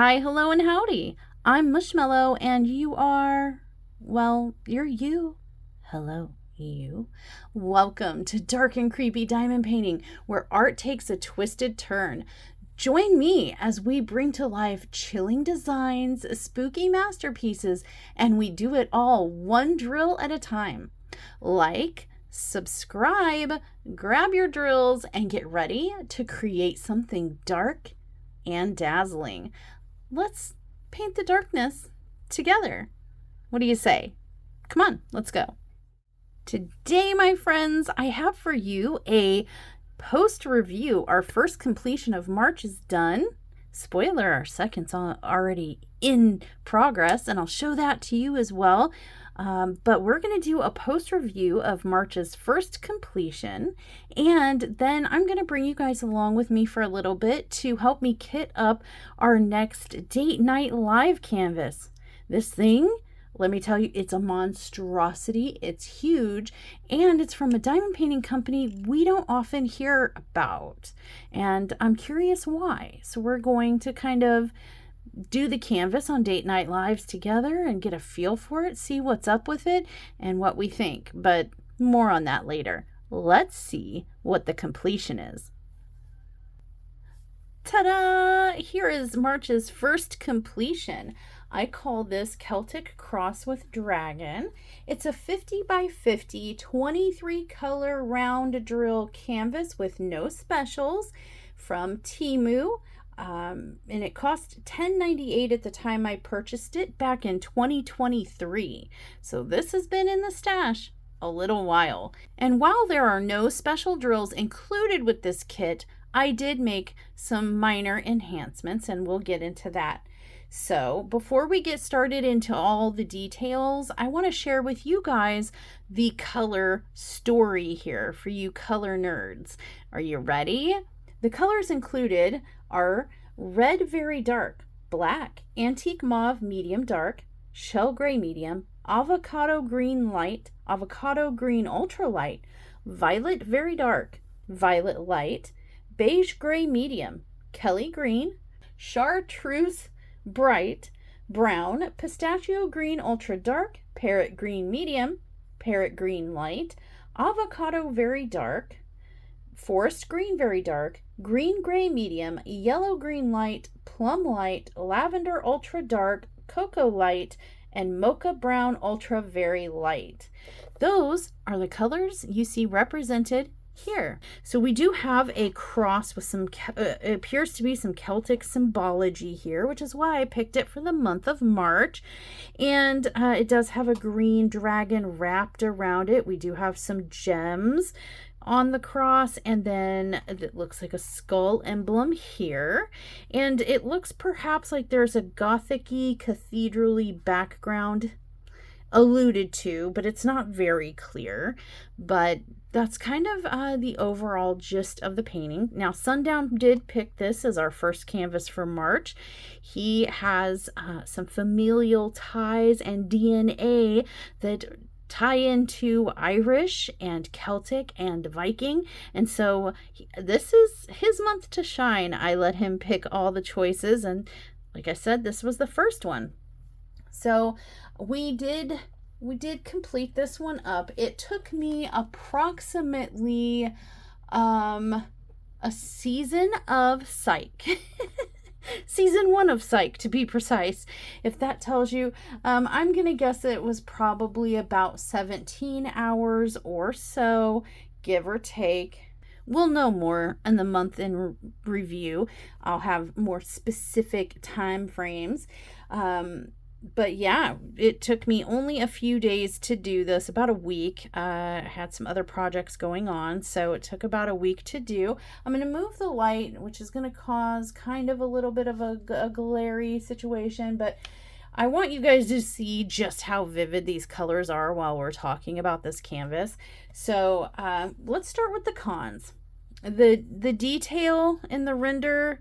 Hi, hello, and howdy. I'm Mushmallow, and you are, well, you're you. Hello, you. Welcome to Dark and Creepy Diamond Painting, where art takes a twisted turn. Join me as we bring to life chilling designs, spooky masterpieces, and we do it all one drill at a time. Like, subscribe, grab your drills, and get ready to create something dark and dazzling. Let's paint the darkness together. What do you say? Come on, let's go. Today, my friends, I have for you a post review. Our first completion of March is done. Spoiler, our second's already in progress, and I'll show that to you as well. But we're going to do a post review of March's first completion, and then I'm going to bring you guys along with me for a little bit to help me kit up our next date night live canvas. This thing, let me tell you, it's a monstrosity. It's huge, and it's from a diamond painting company we don't often hear about, and I'm curious why. So we're going to kind of do the canvas on date night lives together and get a feel for it, see what's up with it and what we think, but more on that later. Let's see what the completion is. Ta-da! Here is March's first completion. I call this Celtic Cross with Dragon. It's a 50 by 50, 23 color round drill canvas with no specials from Temu. And it cost $10.98 at the time I purchased it back in 2023. So this has been in the stash a little while. And while there are no special drills included with this kit, I did make some minor enhancements, and we'll get into that. So before we get started into all the details, I want to share with you guys the color story here for you color nerds. Are you ready? The colors included are red very dark, black, antique mauve medium dark, shell gray medium, avocado green light, avocado green ultra light, violet very dark, violet light, beige gray medium, Kelly green, chartreuse bright, brown, pistachio green ultra dark, parrot green medium, parrot green light, avocado very dark, forest green very dark, green gray medium, yellow green light, plum light, lavender ultra dark, cocoa light, and mocha brown ultra very light. Those are the colors you see represented here. So we do have a cross with some, it appears to be some Celtic symbology here, which is why I picked it for the month of March. And it does have a green dragon wrapped around it. We do have some gems on the cross, and then it looks like a skull emblem here, and it looks perhaps like there's a gothic-y, cathedral-y background alluded to, but it's not very clear. But that's kind of the overall gist of the painting. Now, Sundown did pick this as our first canvas for March. He has some familial ties and DNA that tie into Irish and Celtic and Viking, and so this is his month to shine. I let him pick all the choices, and like I said, this was the first one. So we did complete this one up. It took me approximately a season of Psych. Season 1 of Psych, to be precise, if that tells you. I'm gonna guess it was probably about 17 hours or so, give or take. We'll know more in the month in review. I'll have more specific time frames. But yeah, it took me only a few days to do this, about a week. I had some other projects going on, so it took about a week to do. I'm going to move the light, which is going to cause kind of a little bit of a glary situation, but I want you guys to see just how vivid these colors are while we're talking about this canvas. So let's start with the cons. The detail in the render,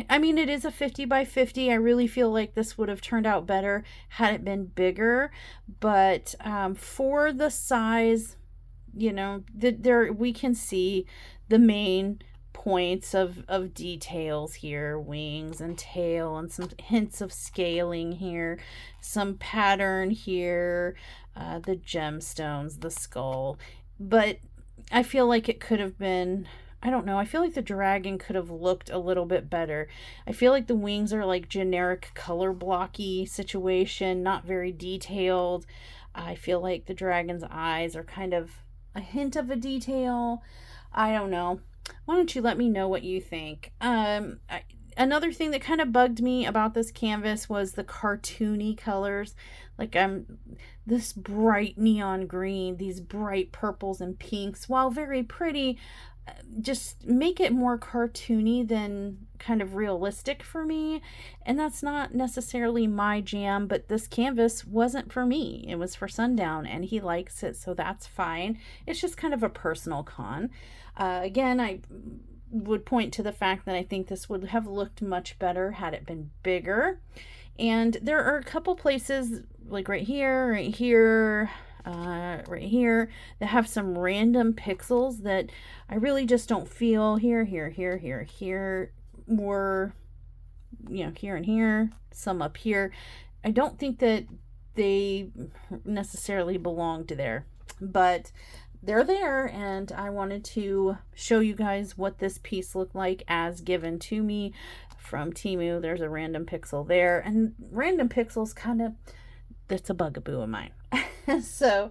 I mean, it is a 50 by 50. I really feel like this would have turned out better had it been bigger, but for the size, you know, there we can see the main points of details here, wings and tail, and some hints of scaling here, some pattern here, the gemstones, the skull. But I feel like it could have been, I don't know, I feel like the dragon could have looked a little bit better. I feel like the wings are like generic color blocky situation, not very detailed. I feel like the dragon's eyes are kind of a hint of a detail. I don't know. Why don't you let me know what you think? Another thing that kind of bugged me about this canvas was the cartoony colors. Like this bright neon green, these bright purples and pinks, while very pretty, just make it more cartoony than kind of realistic for me. And that's not necessarily my jam, but this canvas wasn't for me. It was for Sundown, and he likes it, so that's fine. It's just kind of a personal con. Again, I would point to the fact that I think this would have looked much better had it been bigger. And there are a couple places, like right here, right here, right here, that have some random pixels that I really just don't feel. Here, more, you know, here and here, some up here. I don't think that they necessarily belonged there, but they're there, and I wanted to show you guys what this piece looked like as given to me from Temu. There's a random pixel there, and random pixels kind of, that's a bugaboo of mine. So,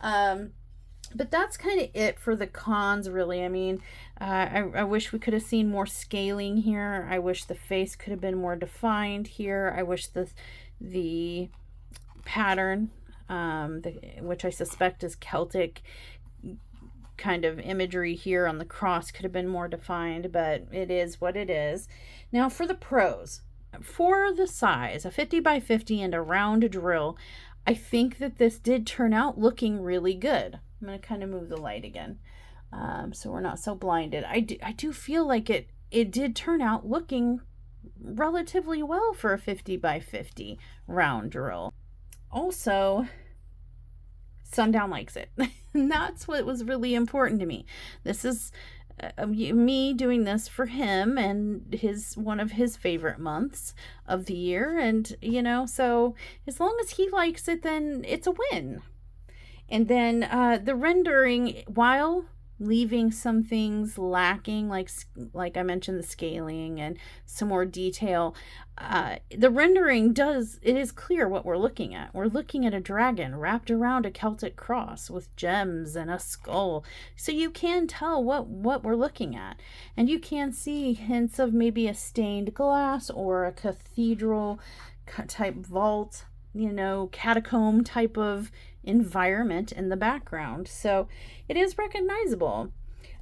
but that's kind of it for the cons, really. I mean, I wish we could have seen more scaling here. I wish the face could have been more defined here. I wish the pattern, which I suspect is Celtic kind of imagery here on the cross, could have been more defined, but it is what it is. Now for the pros, for the size, a 50 by 50 and a round drill, I think that this did turn out looking really good. I'm going to kind of move the light again, so we're not so blinded. I do feel like it did turn out looking relatively well for a 50 by 50 round drill. Also, Sundown likes it. And that's what was really important to me. This is me doing this for him and one of his favorite months of the year. And, you know, so as long as he likes it, then it's a win. And then the rendering, while leaving some things lacking, like I mentioned, the scaling and some more detail, the rendering it is clear what we're looking at. We're looking at a dragon wrapped around a Celtic cross with gems and a skull, so you can tell what we're looking at, and you can see hints of maybe a stained glass or a cathedral type vault, you know, catacomb type of environment in the background, so it is recognizable.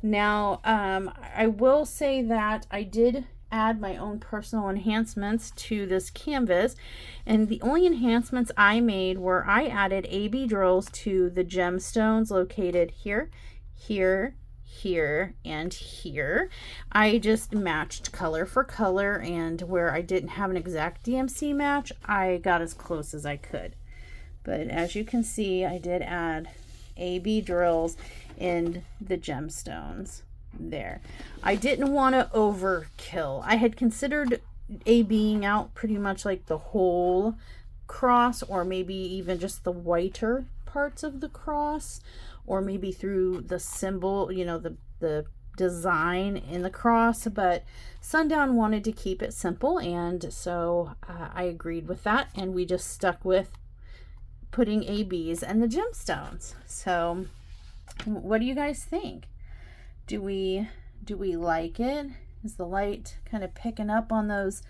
Now, I will say that I did add my own personal enhancements to this canvas, and the only enhancements I made were I added AB drills to the gemstones located here, here, here, and here. I just matched color for color, and where I didn't have an exact DMC match, I got as close as I could. But as you can see, I did add AB drills in the gemstones there. I didn't want to overkill. I had considered ABing out pretty much like the whole cross, or maybe even just the whiter parts of the cross, or maybe through the symbol, you know, the design in the cross. But Sundown wanted to keep it simple, and so I agreed with that, and we just stuck with putting ABs and the gemstones. So what do you guys think? Do we like it? Is the light kind of picking up on those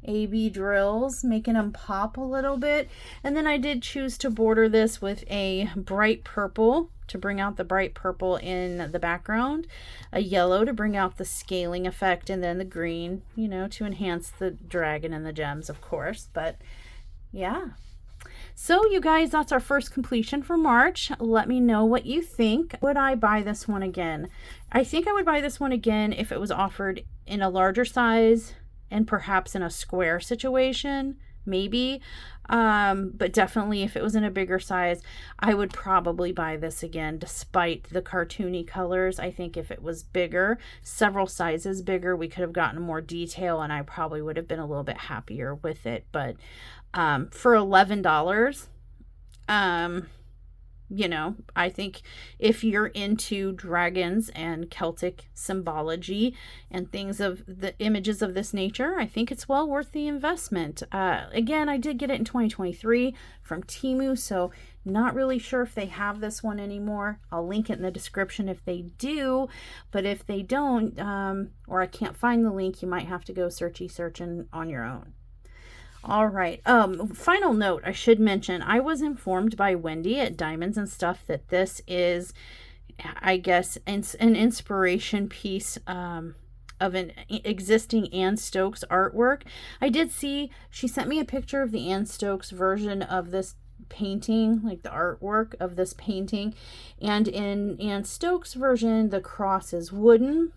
AB drills, making them pop a little bit? And then I did choose to border this with a bright purple to bring out the bright purple in the background, a yellow to bring out the scaling effect, and then the green, you know, to enhance the dragon and the gems, of course. But yeah. So you guys, that's our first completion for March. Let me know what you think. Would I buy this one again? I think I would buy this one again if it was offered in a larger size and perhaps in a square situation, maybe. But definitely if it was in a bigger size, I would probably buy this again, despite the cartoony colors. I think if it was bigger, several sizes bigger, we could have gotten more detail, and I probably would have been a little bit happier with it. But for $11, you know, I think if you're into dragons and Celtic symbology and things of the images of this nature, I think it's well worth the investment. Again, I did get it in 2023 from Temu, so not really sure if they have this one anymore. I'll link it in the description if they do, but if they don't, or I can't find the link, you might have to go searching on your own. All right. Final note, I should mention, I was informed by Wendy at Diamonds and Stuff that this is, I guess, an inspiration piece of an existing Anne Stokes artwork. I did see, she sent me a picture of the Anne Stokes version of this painting, like the artwork of this painting. And in Anne Stokes' version, the cross is wooden.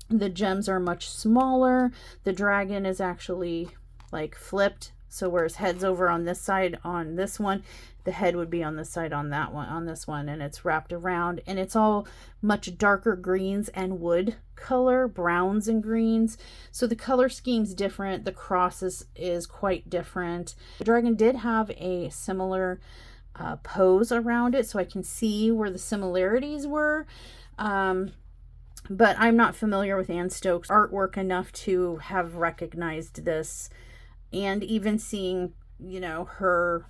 The gems are much smaller. The dragon is actually like flipped, so where his head's over on this side on this one, the head would be on this side on that one, on this one, and it's wrapped around, and it's all much darker greens and wood color, browns and greens, so the color scheme's different. The cross is quite different. The dragon did have a similar pose around it, so I can see where the similarities were, but I'm not familiar with Anne Stokes' artwork enough to have recognized this. And even seeing, you know, her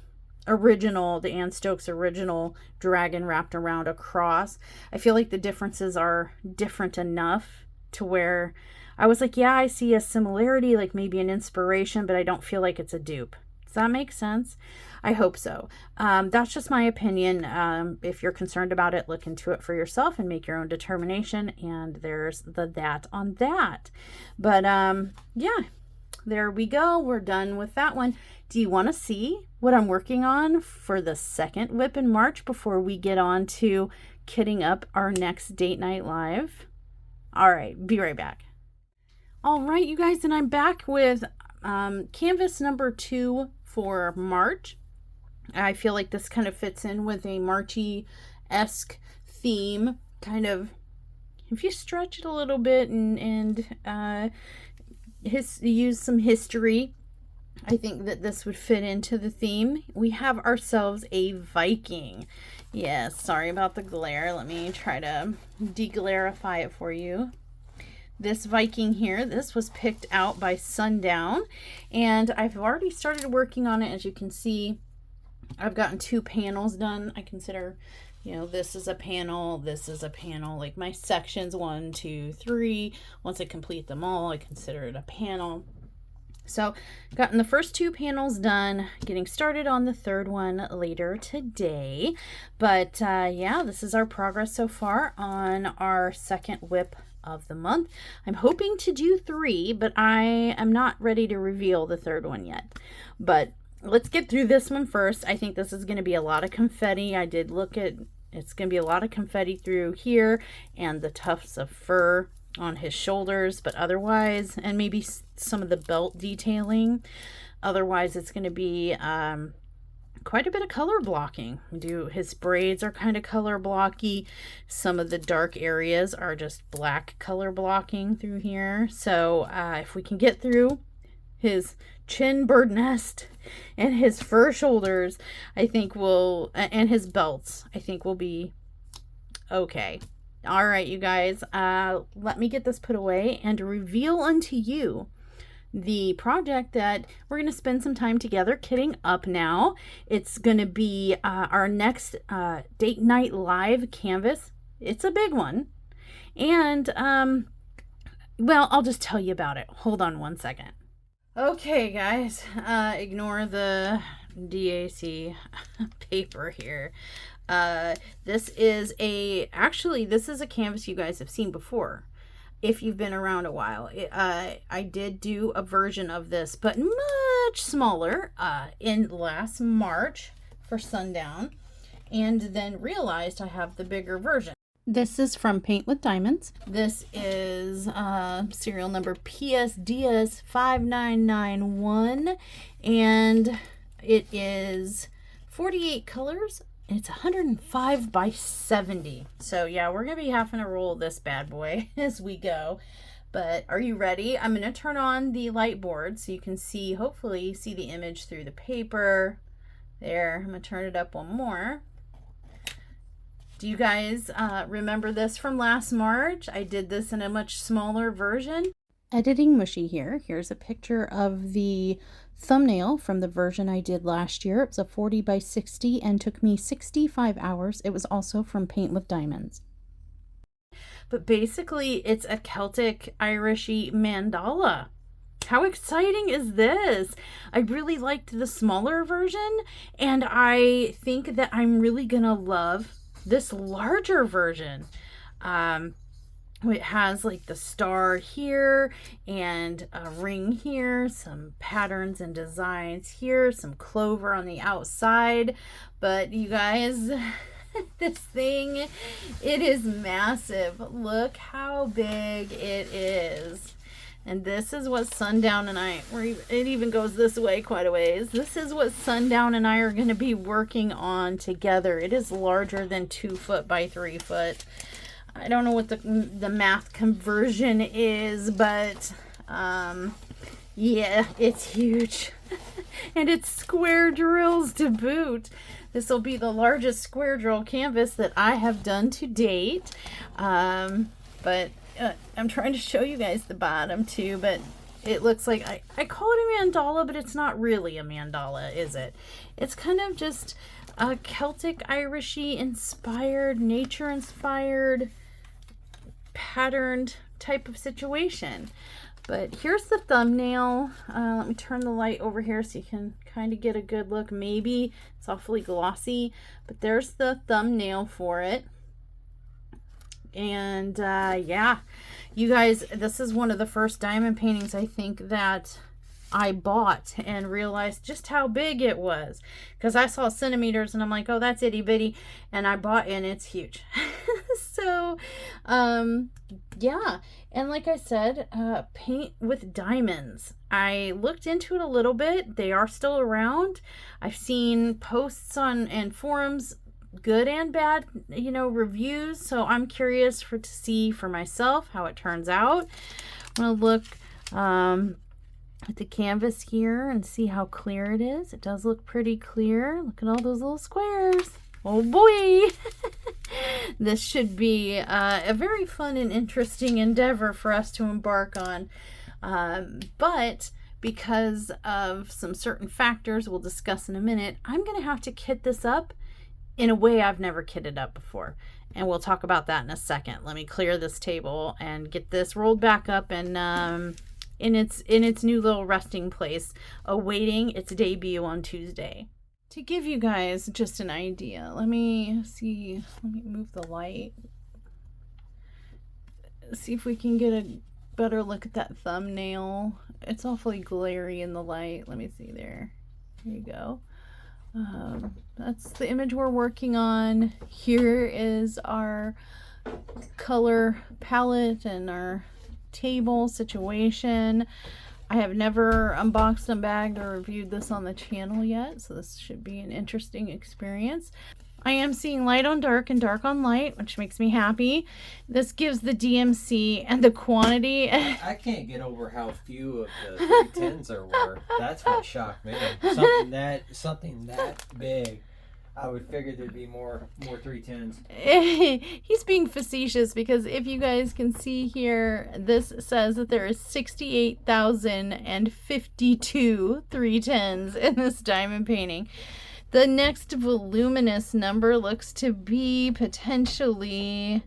original, the Anne Stokes original dragon wrapped around a cross, I feel like the differences are different enough to where I was like, yeah, I see a similarity, like maybe an inspiration, but I don't feel like it's a dupe. Does that make sense? I hope so. That's just my opinion. If you're concerned about it, look into it for yourself and make your own determination. And there's that on that. But yeah. There we go. We're done with that one. Do you want to see what I'm working on for the second WIP in March before we get on to kitting up our next date night live? All right, be right back. All right, you guys, and I'm back with canvas number 2 for March. I feel like this kind of fits in with a Marchy-esque theme, kind of, if you stretch it a little bit and use some history, I think that this would fit into the theme. We have ourselves a Viking. Yes, sorry about the glare. Let me try to de-glarify it for you. This Viking here, this was picked out by Sundown, and I've already started working on it. As you can see, I've gotten 2 panels done. I consider, you know, this is a panel, this is a panel, like my sections 1, 2, 3. Once I complete them all, I consider it a panel. So gotten the first 2 panels done, getting started on the 3rd one later today. But yeah, this is our progress so far on our second WIP of the month. I'm hoping to do 3, but I am not ready to reveal the 3rd one yet. But let's get through this one first. I think this is going to be a lot of confetti. I did look at, it's going to be a lot of confetti through here and the tufts of fur on his shoulders, but otherwise, and maybe some of the belt detailing. Otherwise, it's going to be quite a bit of color blocking. His braids are kind of color blocky. Some of the dark areas are just black color blocking through here. So if we can get through his chin bird nest and his fur shoulders, I think and his belts, I think will be okay. All right, you guys, let me get this put away and reveal unto you the project that we're going to spend some time together kitting up now. It's going to be our next date night live canvas. It's a big one. And, well, I'll just tell you about it. Hold on one second. Okay, guys, ignore the DAC paper here. This is a canvas you guys have seen before. If you've been around a while, I did do a version of this, but much smaller, in last March for Sundown, and then realized I have the bigger version. This is from Paint with Diamonds. This is serial number PSDS 5991, and It is 48 colors. It's 105 by 70. So yeah, we're going to be having to roll this bad boy as we go. But are you ready? I'm going to turn on the light board so you can see, hopefully see the image through the paper. There, I'm going to turn it up one more. Do you guys remember this from last March? I did this in a much smaller version. Editing Mushy here. Here's a picture of the thumbnail from the version I did last year. It was a 40 by 60 and took me 65 hours. It was also from Paint with Diamonds. But basically, it's a Celtic Irishy mandala. How exciting is this? I really liked the smaller version, and I think that I'm really gonna love this larger version. It has like the star here and a ring here, some patterns and designs here, some clover on the outside. But you guys, this thing, it is massive. Look how big it is. And this is what Sundown and I, it even goes this way quite a ways. This is what Sundown and I are going to be working on together. It is larger than 2 foot by 3 foot. I don't know what the math conversion is, but yeah, it's huge. And it's square drills to boot. This will be the largest square drill canvas that I have done to date. But I'm trying to show you guys the bottom too, but it looks like, I call it a mandala, but it's not really a mandala, is it? It's kind of just a Celtic Irishy inspired, nature inspired, patterned type of situation. But here's the thumbnail. Let me turn the light over here so you can kind of get a good look. Maybe it's awfully glossy, but there's the thumbnail for it. And yeah, you guys, this is one of the first diamond paintings I think that I bought and realized just how big it was, because I saw centimeters and I'm like, oh, that's itty bitty, and I bought and it's huge. So yeah, and like I said, Paint with Diamonds, I looked into it a little bit. They are still around. I've seen posts on and forums, good and bad, you know, reviews, so I'm curious to see for myself how it turns out. I'm gonna look at the canvas here and see how clear it is. It does look pretty clear. Look at all those little squares. Oh boy. This should be a very fun and interesting endeavor for us to embark on, but because of some certain factors we'll discuss in a minute, I'm gonna have to kit this up in a way I've never kitted up before, and we'll talk about that in a second. Let me clear this table and get this rolled back up and in its new little resting place, awaiting its debut on Tuesday. To give you guys just an idea, let me move the light, see if we can get a better look at that thumbnail. It's awfully glary in the light. Let me see there. There you go. That's the image we're working on. Here is our color palette and our table situation. I have never unboxed, unbagged, or reviewed this on the channel yet, so this should be an interesting experience. I am seeing light on dark and dark on light, which makes me happy. This gives the DMC and the quantity. I can't get over how few of the 310s there were. That's what shocked me. Something that big. I would figure there'd be more 310s. He's being facetious, because if you guys can see here, this says that there is 68,052 310s in this diamond painting. The next voluminous number looks to be potentially,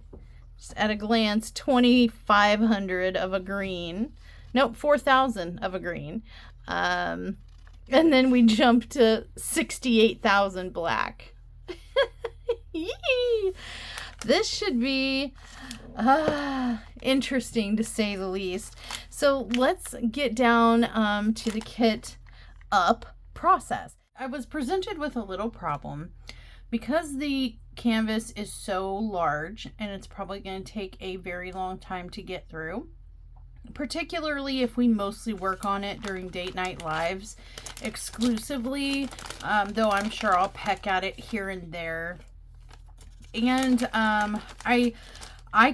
just at a glance, 2,500 of a green. Nope, 4,000 of a green. And then we jump to 68,000 black. This should be interesting, to say the least. So let's get down to the kit up process. I was presented with a little problem because the canvas is so large and it's probably going to take a very long time to get through. particularly if we mostly work on it during date night lives exclusively, though I'm sure I'll peck at it here and there. And I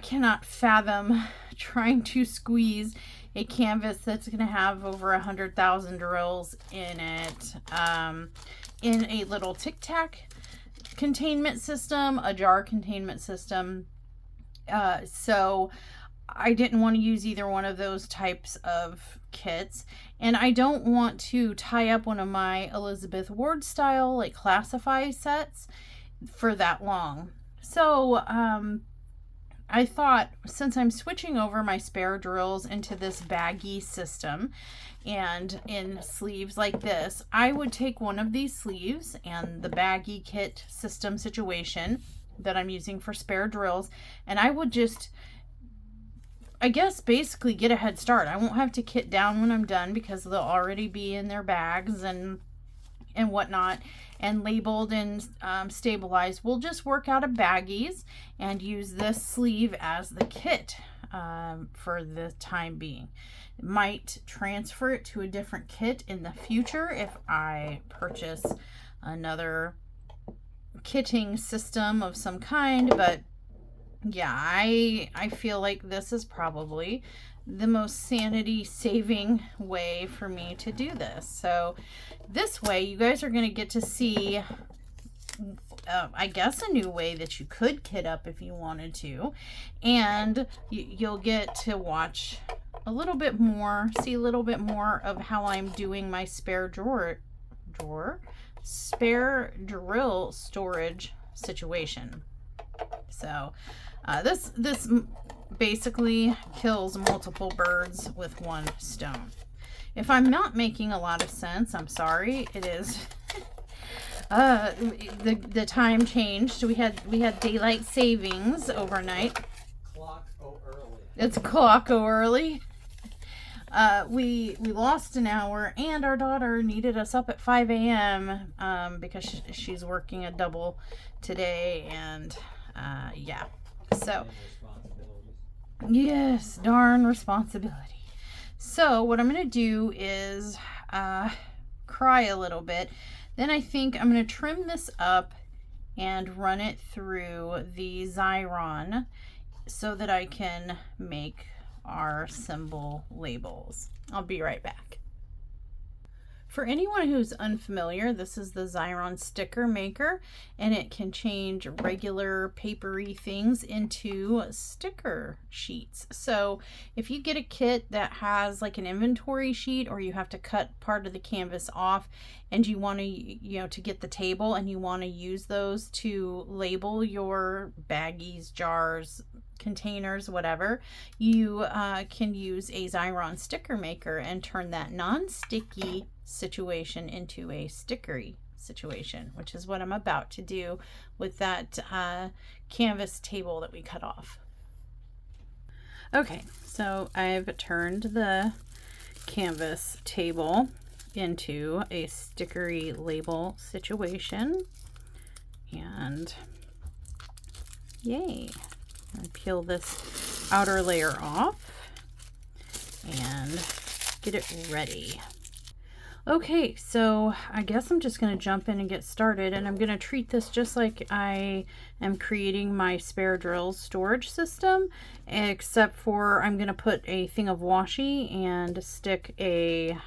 cannot fathom trying to squeeze a canvas that's going to have over 100,000 drills in it, in a little Tic Tac containment system, a jar containment system. So I didn't want to use either one of those types of kits, and I don't want to tie up one of my Elizabeth Ward style like classify sets for that long. So I thought, since I'm switching over my spare drills into this baggy system and in sleeves like this, I would take one of these sleeves and the baggy kit system situation that I'm using for spare drills, and I would just, I guess, basically get a head start. I won't have to kit down when I'm done because they'll already be in their bags and whatnot, and labeled and stabilized. We'll just work out of baggies and use this sleeve as the kit for the time being. Might transfer it to a different kit in the future if I purchase another kitting system of some kind, but yeah, I feel like this is probably the most sanity saving way for me to do this. So this way you guys are going to get to see, I guess, a new way that you could kit up if you wanted to, and you'll get to watch a little bit more, see a little bit more of how I'm doing my spare drill storage situation. So this basically kills multiple birds with one stone. If I'm not making a lot of sense, I'm sorry. It is the time changed. We had daylight savings overnight. It's clock-o early. We lost an hour, and our daughter needed us up at 5 a.m. Because she's working a double today, and yeah. So yes, darn responsibility. So what I'm gonna do is cry a little bit. Then I think I'm gonna trim this up and run it through the Xyron so that I can make our symbol labels. I'll be right back. For anyone who's unfamiliar, this is the Xyron sticker maker, and it can change regular papery things into sticker sheets. So if you get a kit that has like an inventory sheet, or you have to cut part of the canvas off and you want to, to get the table, and you want to use those to label your baggies, jars, containers, whatever, you can use a Xyron sticker maker and turn that non-sticky situation into a stickery situation, which is what I'm about to do with that canvas table that we cut off. Okay, so I've turned the canvas table into a stickery label situation, and yay. And peel this outer layer off and get it ready. Okay, so I guess I'm just going to jump in and get started, and I'm going to treat this just like I am creating my spare drills storage system, except for I'm going to put a thing of washi and stick a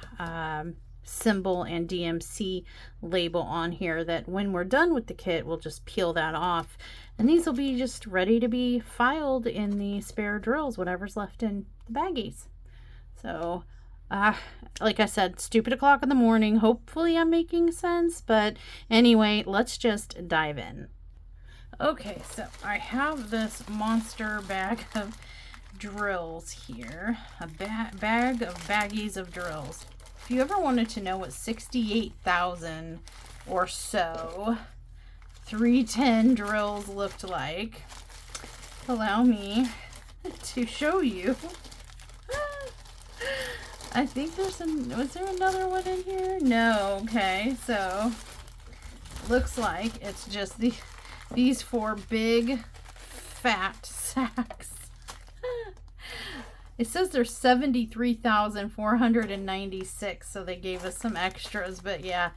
symbol and DMC label on here that when we're done with the kit, we'll just peel that off. And these will be just ready to be filed in the spare drills, whatever's left in the baggies. So, like I said, stupid o'clock in the morning. Hopefully I'm making sense. But anyway, let's just dive in. Okay, so I have this monster bag of drills here. A bag of baggies of drills. If you ever wanted to know what 68,000 or so 310 drills looked like, allow me to show you. I think was there another one in here? No. Okay, so looks like it's just these 4 big fat sacks. It says there's 73,496, so they gave us some extras, but yeah,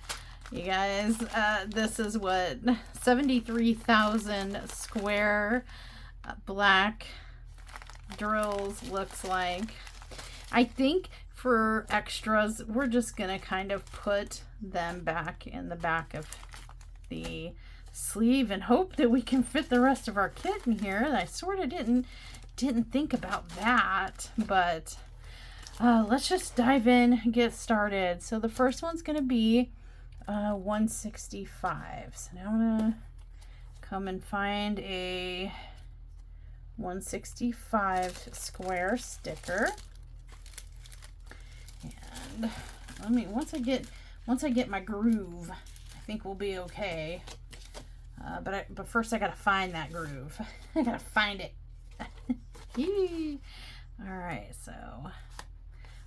you guys, this is what 73,000 square black drills looks like. I think for extras, we're just gonna kind of put them back in the back of the sleeve and hope that we can fit the rest of our kit in here. I sort of didn't think about that, but let's just dive in and get started. So the first one's gonna be 165. So now I'm gonna come and find a 165 square sticker. And let me, once I get my groove, I think we'll be okay. But first I gotta find that groove. I gotta find it. All right, so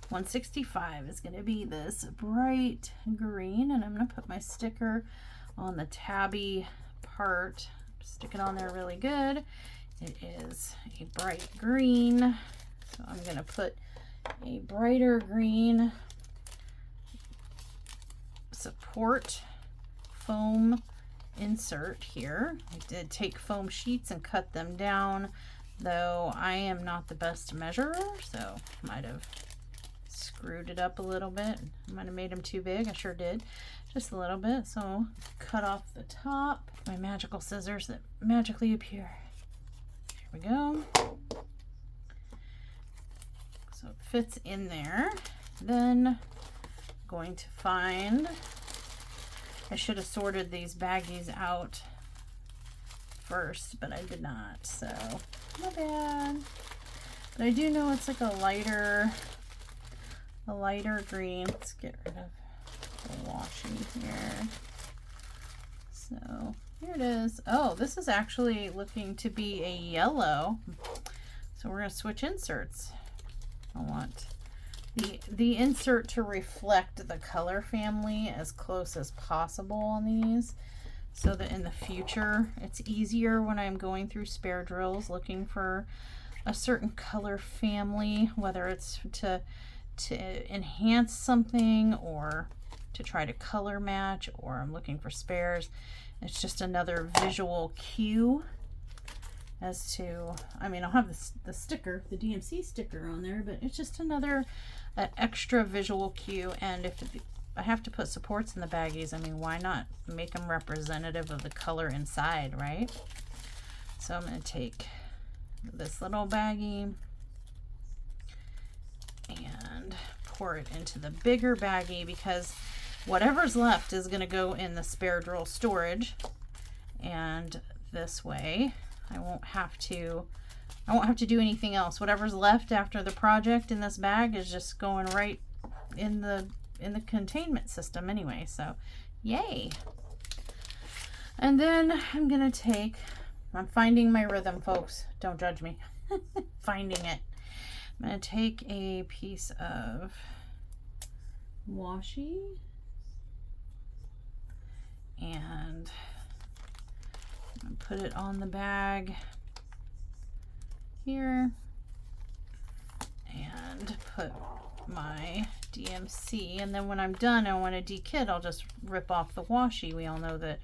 165 is gonna be this bright green, and I'm gonna put my sticker on the tabby part. Stick it on there really good. It is a bright green, so I'm gonna put a brighter green support foam insert here. I did take foam sheets and cut them down, though I am not the best measurer, so might have screwed it up a little bit. Might have made them too big. I sure did, just a little bit. So cut off the top. My magical scissors that magically appear. Here we go. So it fits in there. Then I'm going to find, I should have sorted these baggies out first, but I did not, so not bad. But I do know it's like a lighter green. Let's get rid of the washi here. So here it is. Oh, this is actually looking to be a yellow. So we're gonna switch inserts. I want the insert to reflect the color family as close as possible on these, so that in the future it's easier when I'm going through spare drills looking for a certain color family, whether it's to enhance something or to try to color match, or I'm looking for spares. It's just another visual cue as to, I mean, I'll have the sticker, the DMC sticker on there, but it's just another extra visual cue. And if I have to put supports in the baggies, I mean, why not make them representative of the color inside, right? So I'm going to take this little baggie and pour it into the bigger baggie, because whatever's left is going to go in the spare drill storage, and this way I won't have to do anything else. Whatever's left after the project in this bag is just going right in the containment system anyway, so yay. And then I'm finding my rhythm, folks. Don't judge me. Finding it. I'm going to take a piece of washi and put it on the bag here, and put my DMC, and then when I'm done, I want to de-kit, I'll just rip off the washi. We all know that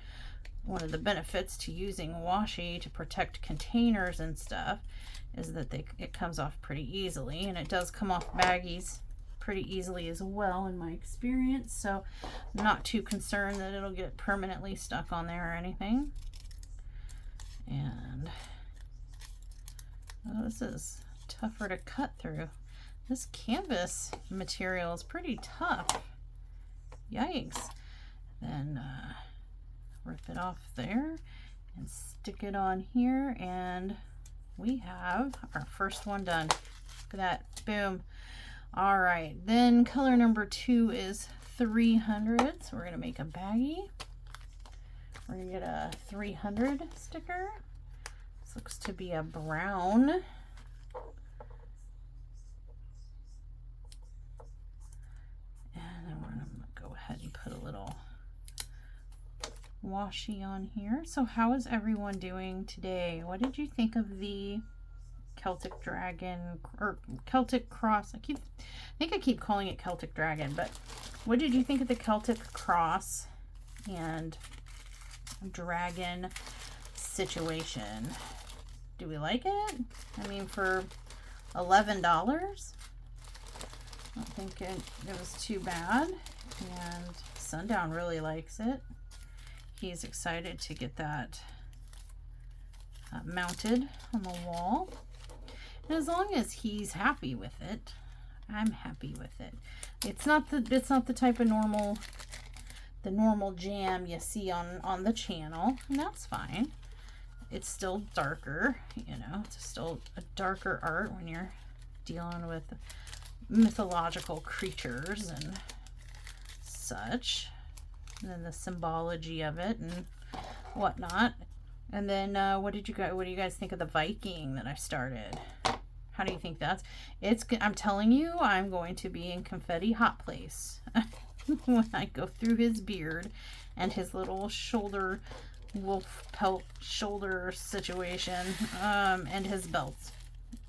one of the benefits to using washi to protect containers and stuff is that it comes off pretty easily, and it does come off baggies pretty easily as well in my experience, so I'm not too concerned that it'll get permanently stuck on there or anything. And oh, this is tougher to cut through. This canvas material is pretty tough. Yikes. Then rip it off there and stick it on here, and we have our first one done. Look at that. Boom. All right, then color number 2 is 300, so we're gonna make a baggie. We're gonna get a 300 sticker. This looks to be a brown. And then we're gonna go ahead and put a little washi on here. So how is everyone doing today? What did you think of the Celtic Dragon or Celtic Cross. I think I keep calling it Celtic Dragon, but what did you think of the Celtic Cross and Dragon situation? Do we like it? I mean, for $11, I don't think it was too bad. And Sundown really likes it. He's excited to get that mounted on the wall. And as long as he's happy with it, I'm happy with it. It's not the type of normal jam you see on the channel, and that's fine. It's still darker, you know, it's still a darker art when you're dealing with mythological creatures and such. And then the symbology of it and whatnot. And then what do you guys think of the Viking that I started? How do you think that's? I'm telling you, I'm going to be in confetti hot place when I go through his beard and his little shoulder wolf pelt shoulder situation, and his belts.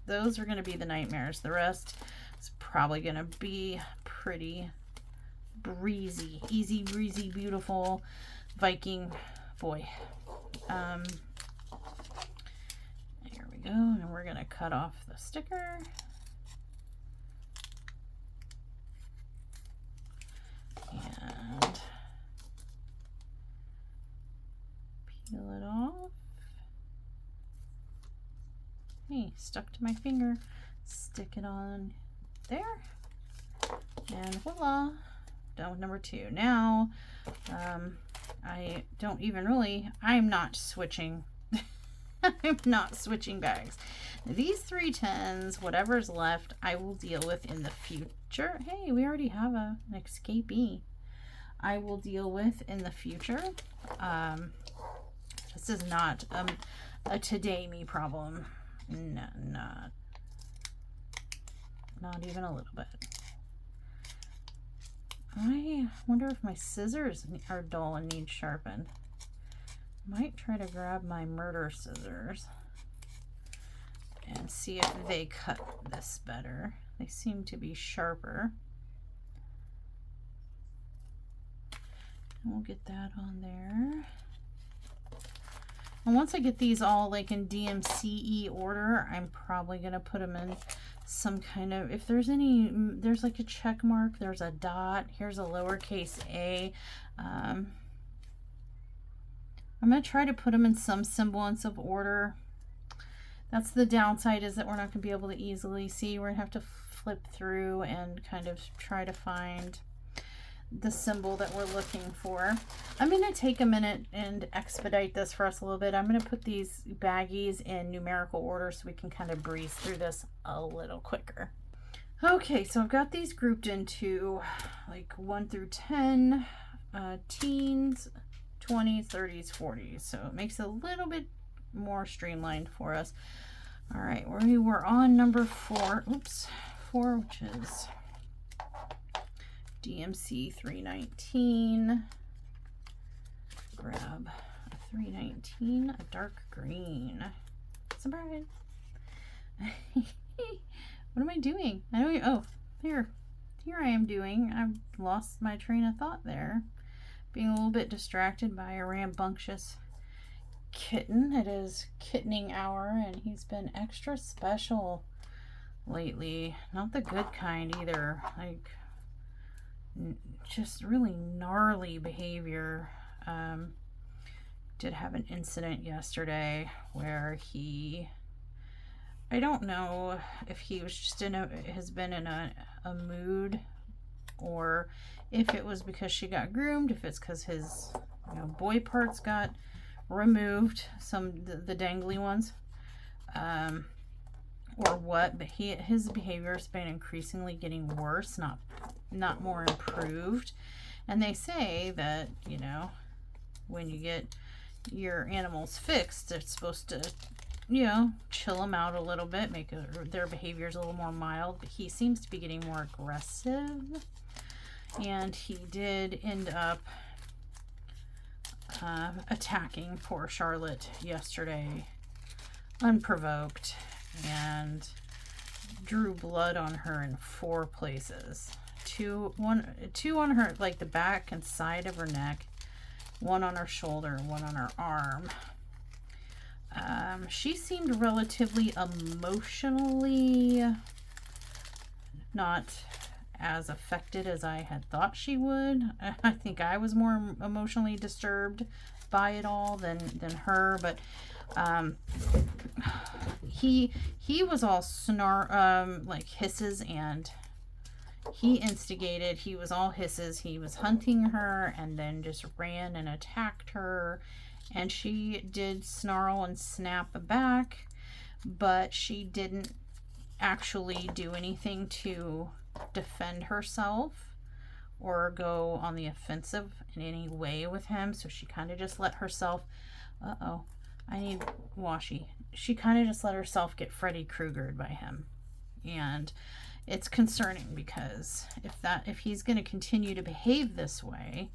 Those are going to be the nightmares. The rest is probably going to be pretty breezy, easy breezy, beautiful Viking boy. Here we go, and we're going to cut off the sticker. And peel it off. Hey, stuck to my finger. Stick it on there. And voila. Done with number 2. Now, I'm not switching. I'm not switching bags. These 310s, whatever's left, I will deal with in the future. Hey, we already have an escapee. I will deal with in the future. This is not a today me problem. No, not even a little bit. I wonder if my scissors are dull and need sharpened. Might try to grab my murder scissors and see if they cut this better. They seem to be sharper. And we'll get that on there. And once I get these all like in DMCE order, I'm probably going to put them in some kind of, if there's any, there's like a check mark, there's a dot, here's a lowercase a. I'm going to try to put them in some semblance of order. That's the downside, is that we're not going to be able to easily see. We're going to have to flip through and kind of try to find the symbol that we're looking for. I'm going to take a minute and expedite this for us a little bit. I'm going to put these baggies in numerical order so we can kind of breeze through this a little quicker. Okay, so I've got these grouped into like 1 through 10, teens, 20s, 30s, 40s. So it makes it a little bit more streamlined for us. All right, we were on number 4, which is DMC 319. Grab a 319, a dark green. Surprise. What am I doing? I know. Oh, here I am doing. I've lost my train of thought there. Being a little bit distracted by a rambunctious kitten. It is kittening hour, and he's been extra special lately. Not the good kind either. Like, just really gnarly behavior. Did have an incident yesterday where I don't know if he was just has been in a mood, or if it was because she got groomed, if it's because his boy parts got removed, the dangly ones, or what, but his behavior has been increasingly getting worse, not more improved. And they say that when you get your animals fixed, it's supposed to chill them out a little bit, make their behaviors a little more mild. But he seems to be getting more aggressive, and he did end up attacking poor Charlotte yesterday, unprovoked. and drew blood on her in 4 places. Two on her, like the back and side of her neck, 1 on her shoulder, 1 on her arm. She seemed relatively emotionally not as affected as I had thought she would. I think I was more emotionally disturbed by it all than her, but he was all like hisses, and he instigated. He was all hisses. He was hunting her and then just ran and attacked her, and she did snarl and snap back, but she didn't actually do anything to defend herself or go on the offensive in any way with him. So she kind of just let herself, I need washi. She kind of just let herself get Freddy Kruegered by him. And it's concerning, because if he's going to continue to behave this way,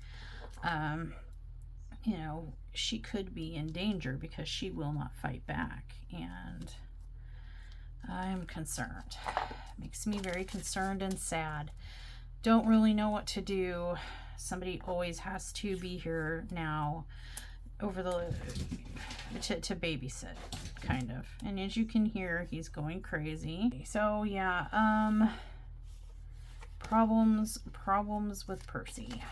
you know, she could be in danger because she will not fight back. And I'm concerned. Makes me very concerned and sad. Don't really know what to do. Somebody always has to be here now over to babysit, kind of. And as you can hear, he's going crazy. So yeah, problems with Percy.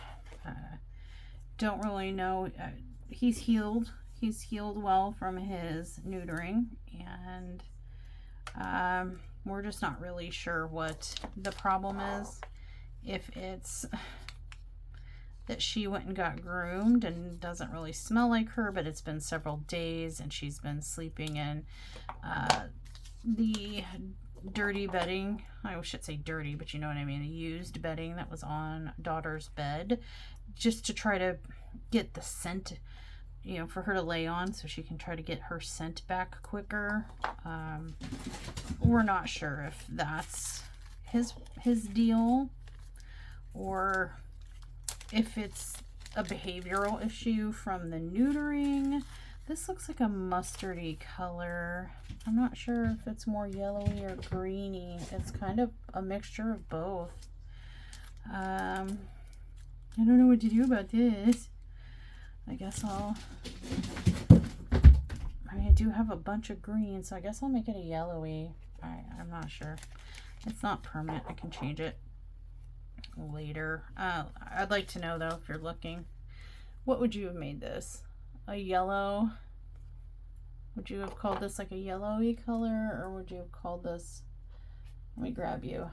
Don't really know. He's healed well from his neutering, and we're just not really sure what the problem is. If it's that she went and got groomed and doesn't really smell like her, but it's been several days and she's been sleeping in the dirty bedding. I should say dirty, but you know what I mean. The used bedding that was on daughter's bed, just to try to get the scent, you know, for her to lay on so she can try to get her scent back quicker. We're not sure if that's his deal, or if it's a behavioral issue from the neutering. This looks like a mustardy color. I'm not sure if it's more yellowy or greeny. It's kind of a mixture of both. I don't know what to do about this. I guess I do have a bunch of green, so I guess I'll make it a yellowy. I'm not sure. It's not permanent. I can change it later. I'd like to know, though, if you're looking, what would you have made this? A yellow? Would you have called this like a yellowy color, or would you have called this, let me grab you,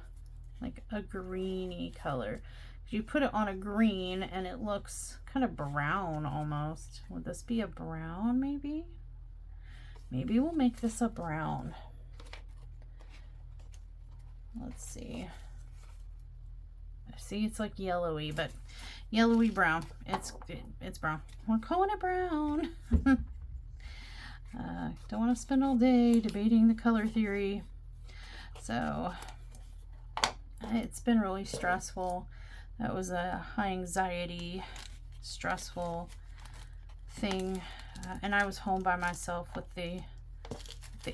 like a greeny color? You put it on a green and it looks kind of brown almost. Would this be a brown maybe? Maybe we'll make this a brown. Let's see. See, it's like yellowy, but yellowy brown. It's brown. We're calling it brown. Don't want to spend all day debating the color theory. So it's been really stressful. That was a high anxiety, stressful thing. And I was home by myself with the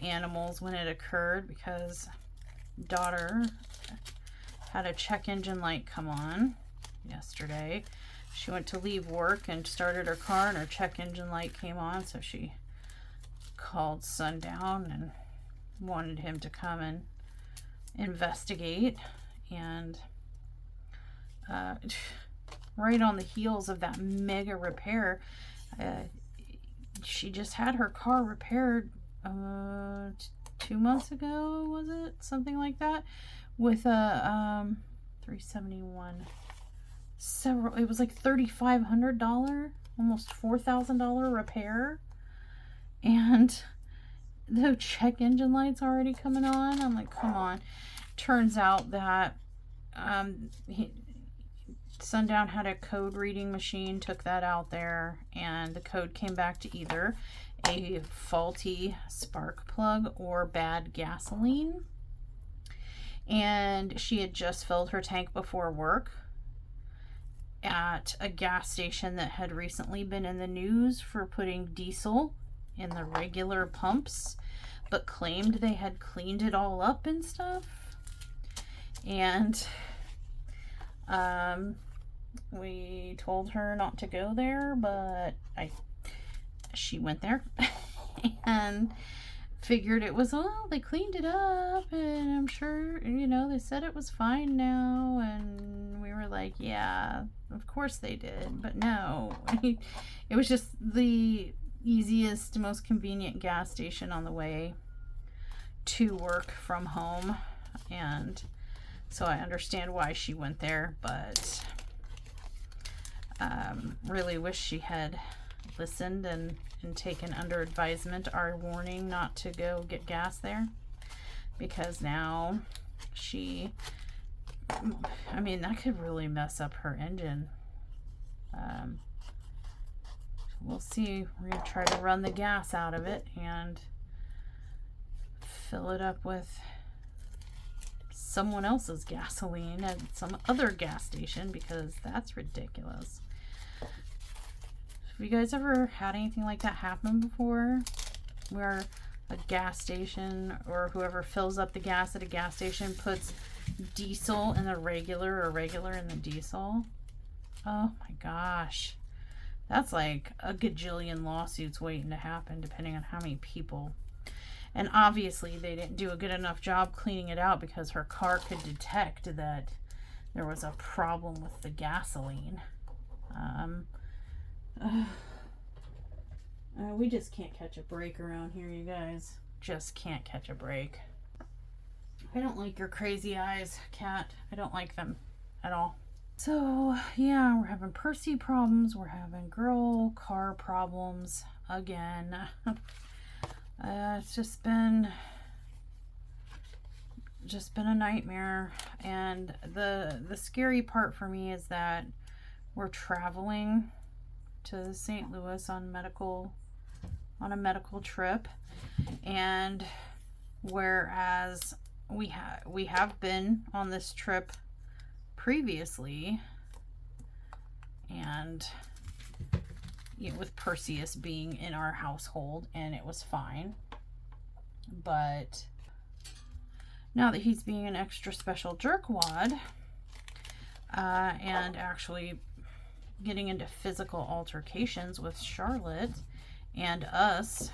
animals when it occurred, because daughter had a check engine light come on yesterday. She went to leave work and started her car, and her check engine light came on, so she called Sundown and wanted him to come and investigate. And right on the heels of that mega repair, she just had her car repaired 2 months ago, was it? Something like that, with a $371. It was like $3,500, almost $4,000 repair, and the check engine light's already coming on. I'm like, come on. Turns out that Sundown had a code reading machine, took that out there, and the code came back to either a faulty spark plug or bad gasoline. And she had just filled her tank before work at a gas station that had recently been in the news for putting diesel in the regular pumps, but claimed they had cleaned it all up and stuff. And we told her not to go there, but she went there and figured it was, oh, they cleaned it up, and I'm sure, you know, they said it was fine now. And we were like, yeah, of course they did, but no. It was just the easiest, most convenient gas station on the way to work from home, and so I understand why she went there, but really wish she had listened and taken under advisement our warning not to go get gas there, because now I mean, that could really mess up her engine. We'll see. We're going to try to run the gas out of it and fill it up with someone else's gasoline at some other gas station, because that's ridiculous. Have you guys ever had anything like that happen before, where a gas station or whoever fills up the gas at a gas station puts diesel in the regular or regular in the diesel? Oh my gosh. That's like a gajillion lawsuits waiting to happen, depending on how many people. And obviously they didn't do a good enough job cleaning it out, because her car could detect that there was a problem with the gasoline. We just can't catch a break around here, you guys. Just can't catch a break. I don't like your crazy eyes, Cat. I don't like them at all. So, yeah, we're having Percy problems. We're having girl car problems again. It's just been a nightmare. And the scary part for me is that we're traveling to St. Louis on a medical trip, and whereas we have been on this trip previously, and you know, with Perseus being in our household, and it was fine, but now that he's being an extra special jerkwad, and actually getting into physical altercations with Charlotte and us,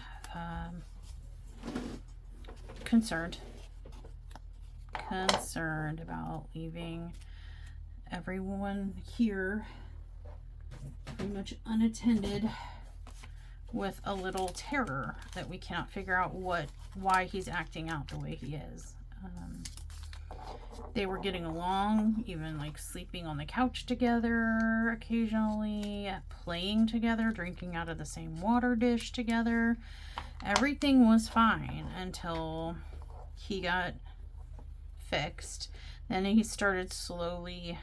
concerned about leaving everyone here pretty much unattended with a little terror that we cannot figure out why he's acting out the way he is. They were getting along, even like sleeping on the couch together occasionally, playing together, drinking out of the same water dish together. Everything was fine until he got fixed. Then he started slowly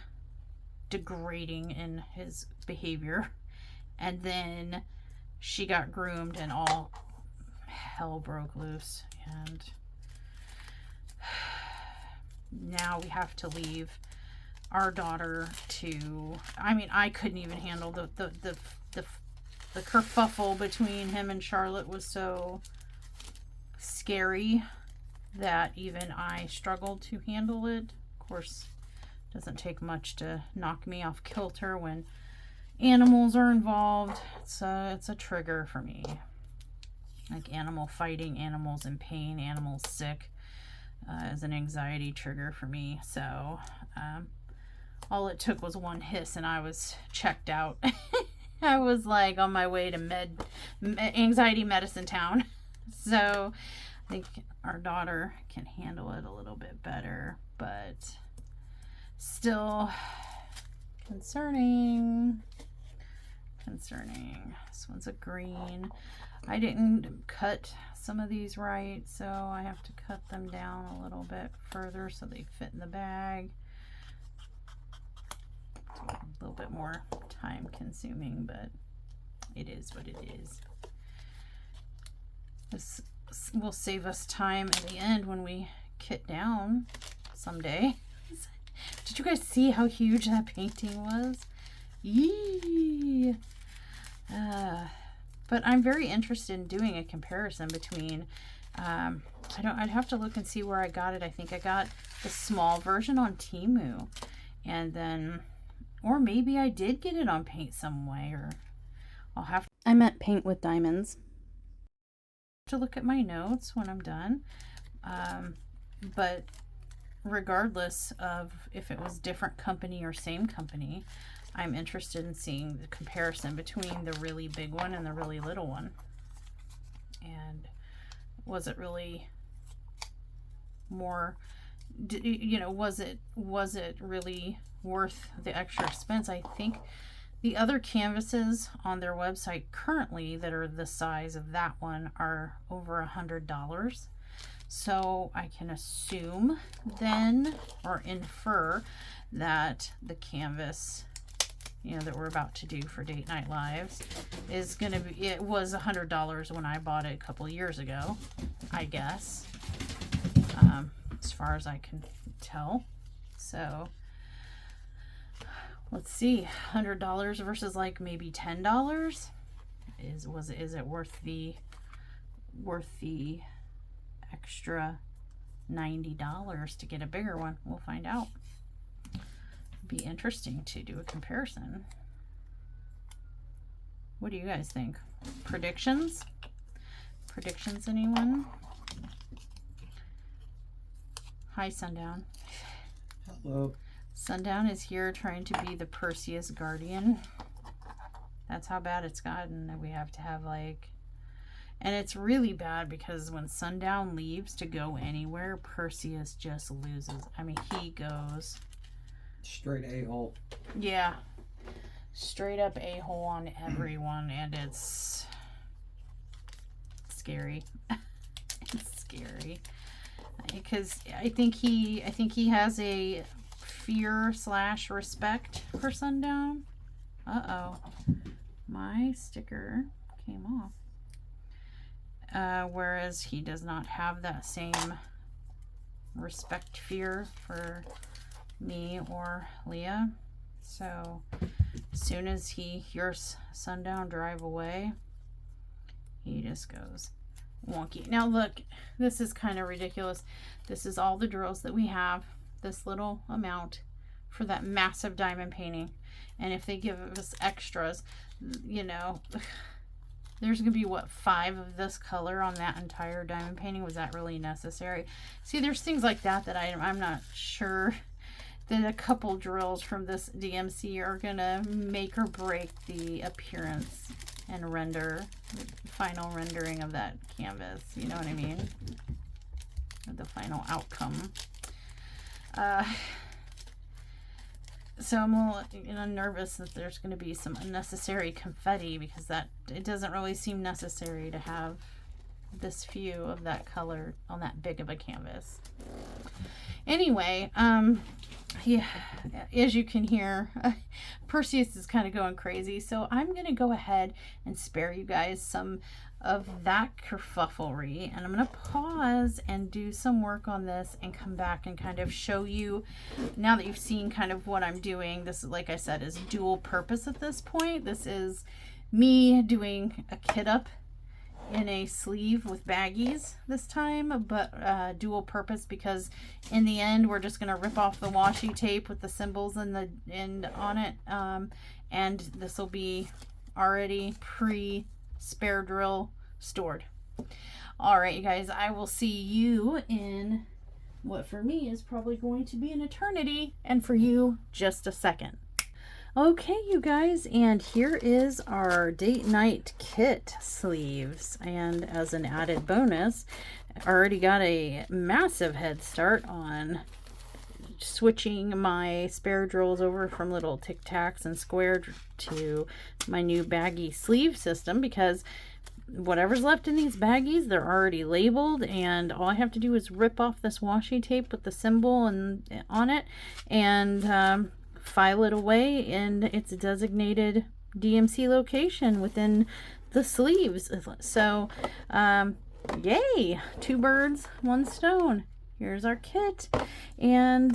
degrading in his behavior, and then she got groomed and all hell broke loose, and now we have to leave our daughter to, I mean, I couldn't even handle the kerfuffle between him and Charlotte was so scary that even I struggled to handle it. Of course, it doesn't take much to knock me off kilter when animals are involved. It's a trigger for me. Like animal fighting, animals in pain, animals sick. Is an anxiety trigger for me. So all it took was one hiss and I was checked out. I was like on my way to anxiety medicine town. So I think our daughter can handle it a little bit better, but still concerning. This one's a green. I didn't cut some of these right, so I have to cut them down a little bit further so they fit in the bag. It's a little bit more time consuming, but it is what it is. This will save us time at the end when we kit down someday. Did you guys see how huge that painting was? Yee! But I'm very interested in doing a comparison between I'd have to look and see where I got it. I think I got the small version on Temu, and then, or maybe I did get it on Paint Some Way, or I'll have to. I meant Paint with Diamonds. To look at my notes when I'm done. But regardless of if it was different company or same company, I'm interested in seeing the comparison between the really big one and the really little one. And was it really more, you know, was it really worth the extra expense? I think the other canvases on their website currently that are the size of that one are over $100. So I can assume then, or infer, that the canvas, you know, that we're about to do for Date Night Lives is going to be, it was $100 when I bought it a couple years ago, I guess, as far as I can tell. So let's see, $100 versus like maybe $10. Is it worth the extra $90 to get a bigger one? We'll find out. Be interesting to do a comparison. What do you guys think? Predictions? Predictions, anyone? Hi, Sundown. Hello. Sundown is here trying to be the Perseus guardian. That's how bad it's gotten, that we have to have like, and it's really bad because when Sundown leaves to go anywhere, Perseus just loses. I mean, he goes straight a-hole. Yeah, straight up a-hole on everyone, and it's scary. It's scary because I think he has a fear / respect for Sundown. Uh-oh, my sticker came off. Whereas he does not have that same respect fear for me or Leah. So as soon as he hears Sundown drive away, he just goes wonky. Now look, this is kind of ridiculous. This is all the drills that we have, this little amount for that massive diamond painting. And if they give us extras, you know, there's gonna be what, 5 of this color on that entire diamond painting? Was that really necessary? See, there's things like that that I'm not sure that a couple drills from this DMC are gonna make or break the appearance and the final rendering of that canvas. You know what I mean? The final outcome. So I'm a little nervous that there's going to be some unnecessary confetti, because it doesn't really seem necessary to have this few of that color on that big of a canvas. Anyway, yeah, as you can hear, Perseus is kind of going crazy, so I'm going to go ahead and spare you guys some of that kerfufflery, and I'm going to pause and do some work on this and come back and kind of show you, now that you've seen kind of what I'm doing. This is, like I said, is dual purpose at this point. This is me doing a kit up in a sleeve with baggies this time, but dual purpose, because in the end we're just going to rip off the washi tape with the symbols in the end on it, and this will be already spare drill stored. All right, you guys, I will see you in what for me is probably going to be an eternity, and for you just a second. Okay, you guys, and here is our date night kit sleeves, and as an added bonus, I already got a massive head start on switching my spare drills over from little Tic Tacs and square to my new baggy sleeve system, because whatever's left in these baggies, they're already labeled, and all I have to do is rip off this washi tape with the symbol and on it, and file it away in its designated DMC location within the sleeves. So yay, 2 birds, 1 stone. Here's our kit, and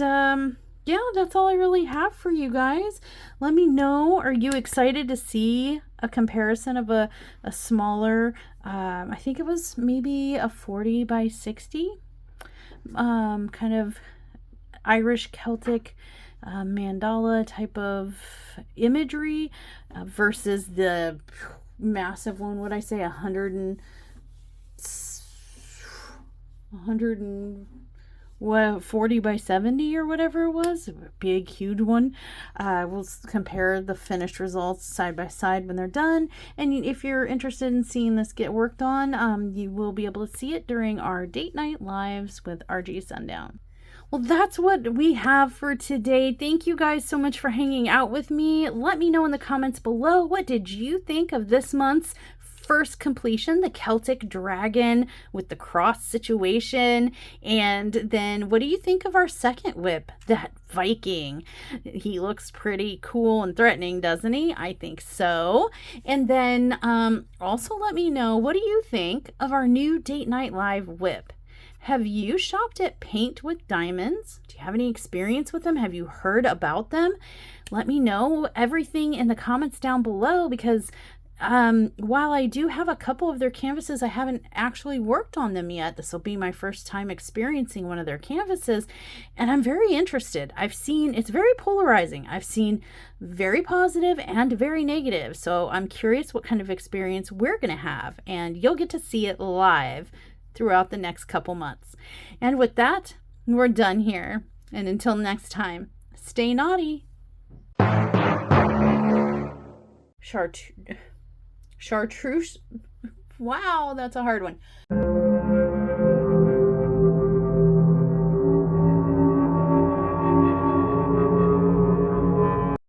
yeah, that's all I really have for you guys. Let me know, are you excited to see a comparison of a smaller, I think it was maybe a 40 by 60, kind of Irish Celtic mandala type of imagery versus the massive one. What I say, 100 and what, 40 by 70 or whatever it was, a big huge one. We'll compare the finished results side by side when they're done, and if you're interested in seeing this get worked on, you will be able to see it during our date night lives with RG Sundown. Well, that's what we have for today. Thank you guys so much for hanging out with me. Let me know in the comments below, what did you think of this month's first completion, the Celtic dragon with the cross situation? And then what do you think of our second whip, that Viking? He looks pretty cool and threatening, doesn't he? I think so. And then also let me know, what do you think of our new date night live whip? Have you shopped at Paint with Diamonds? Do you have any experience with them? Have you heard about them? Let me know everything in the comments down below, because while I do have a couple of their canvases, I haven't actually worked on them yet. This will be my first time experiencing one of their canvases, and I'm very interested. I've seen it's very polarizing. I've seen very positive and very negative, so I'm curious what kind of experience we're going to have, and you'll get to see it live throughout the next couple months. And with that, we're done here. And until next time, stay naughty. Chartreuse. Wow, that's a hard one.